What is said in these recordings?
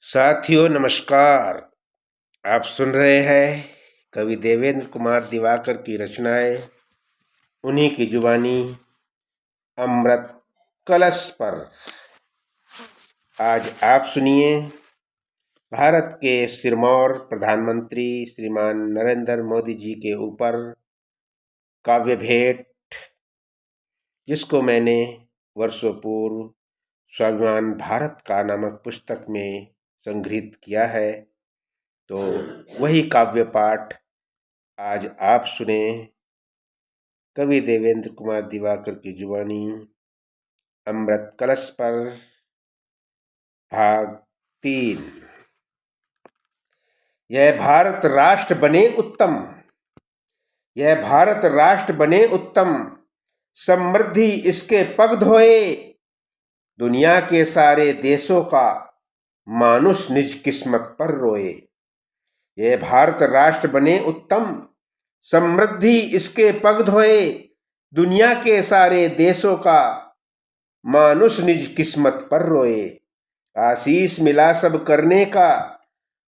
साथियों नमस्कार। आप सुन रहे हैं कवि देवेंद्र कुमार दिवाकर की रचनाएं, उन्हीं की जुबानी अमृत कलश पर। आज आप सुनिए भारत के सिरमौर प्रधानमंत्री श्रीमान नरेंद्र मोदी जी के ऊपर काव्य भेंट, जिसको मैंने वर्षों पूर्व स्वाभिमान भारत का नामक पुस्तक में संग्रहित किया है। तो वही काव्य पाठ आज आप सुने कवि देवेंद्र कुमार दिवाकर की जुबानी अमृत कलश पर, भाग 3। यह भारत राष्ट्र बने उत्तम, यह भारत राष्ट्र बने उत्तम, समृद्धि इसके पग धोए, दुनिया के सारे देशों का मानुष निज किस्मत पर रोए। यह भारत राष्ट्र बने उत्तम, समृद्धि इसके पग धोए, दुनिया के सारे देशों का मानुष निज किस्मत पर रोए। आशीष मिला सब करने का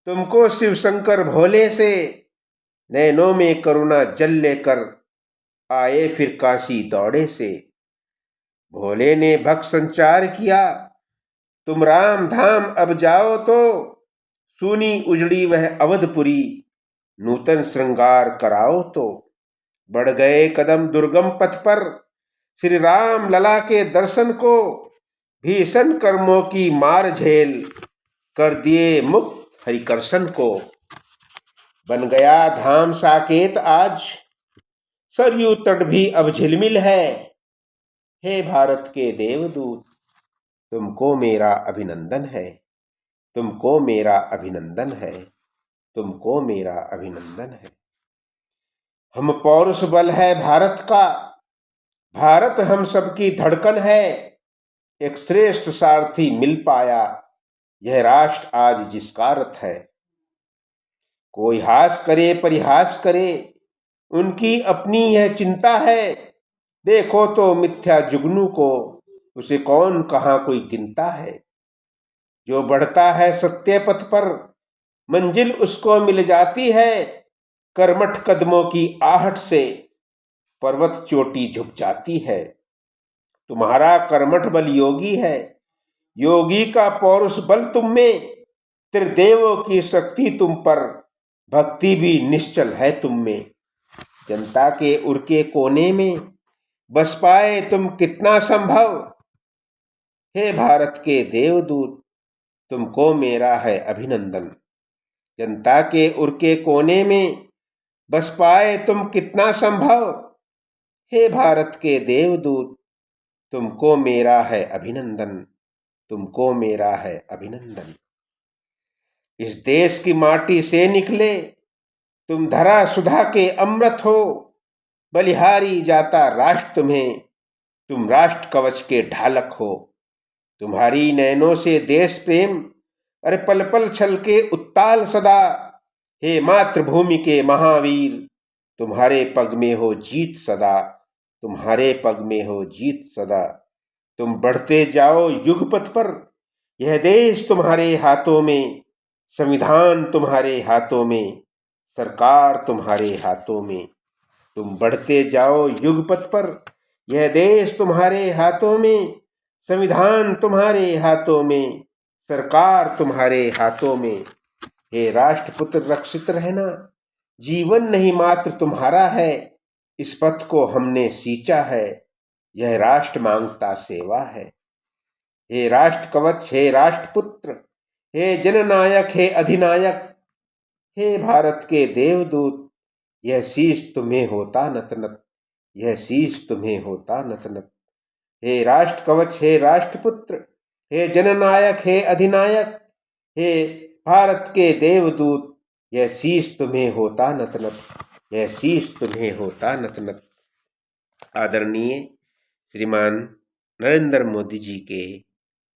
तुमको शिव शंकर भोले से, नैनों में करुणा जल लेकर आए फिर काशी दौड़े से। भोले ने भक्त संचार किया तुम राम धाम अब जाओ तो, सुनी उजड़ी वह अवधपुरी नूतन श्रृंगार कराओ तो। बढ़ गए कदम दुर्गम पथ पर श्री राम लला के दर्शन को, भीषण कर्मों की मार झेल कर दिए मुक्त हरिकर्षण को। बन गया धाम साकेत आज, सरयू तट भी अब झिलमिल है। हे भारत के देवदूत तुमको मेरा अभिनंदन है, तुमको मेरा अभिनंदन है, तुमको मेरा अभिनंदन है। हम पौरुष बल है भारत का, भारत हम सबकी धड़कन है। एक श्रेष्ठ सारथी मिल पाया, यह राष्ट्र आज जिसका रथ है। कोई हास करे परिहास करे, उनकी अपनी यह चिंता है। देखो तो मिथ्या जुगनू को, उसे कौन कहां कोई गिनता है। जो बढ़ता है सत्य पथ पर, मंजिल उसको मिल जाती है। कर्मठ कदमों की आहट से पर्वत चोटी झुक जाती है। तुम्हारा कर्मठ बल योगी है, योगी का पौरुष बल तुम में। त्रिदेवों की शक्ति तुम पर, भक्ति भी निश्चल है तुम में। जनता के उर के कोने में बस पाए तुम कितना संभव। हे भारत के देवदूत तुमको मेरा है अभिनंदन। जनता के उर के कोने में बस पाए तुम कितना संभव। हे भारत के देवदूत तुमको मेरा है अभिनंदन, तुमको मेरा है अभिनंदन। इस देश की माटी से निकले तुम धरा सुधा के अमृत हो। बलिहारी जाता राष्ट्र तुम्हें, तुम राष्ट्र कवच के ढालक हो। तुम्हारी नैनों से देश प्रेम, अरे पल पल छलके उत्ताल सदा। हे मातृभूमि के महावीर, तुम्हारे पग में हो जीत सदा, तुम्हारे पग में हो जीत सदा। तुम बढ़ते जाओ युगपथ पर, यह देश तुम्हारे हाथों में। संविधान तुम्हारे हाथों में, सरकार तुम्हारे हाथों में। तुम बढ़ते जाओ युगपथ पर, यह देश तुम्हारे हाथों में। संविधान तुम्हारे हाथों में, सरकार तुम्हारे हाथों में। हे राष्ट्रपुत्र रक्षित रहना, जीवन नहीं मात्र तुम्हारा है। इस पथ को हमने सींचा है, यह राष्ट्र मांगता सेवा है। हे राष्ट्र कवच, हे राष्ट्रपुत्र, हे जननायक, हे अधिनायक। हे भारत के देवदूत यह शीश तुम्हें होता नतनत, यह शीश तुम्हें होता नतनत। हे राष्ट्र कवच, हे राष्ट्रपुत्र, हे जननायक, हे अधिनायक। हे भारत के देवदूत यह शीश तुम्हें होता नतनत, यह शीश तुम्हें होता नतनत। आदरणीय श्रीमान नरेंद्र मोदी जी के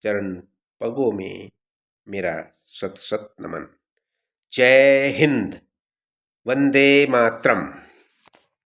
चरण पगों में मेरा सत सत नमन। जय हिंद, वंदे मातरम।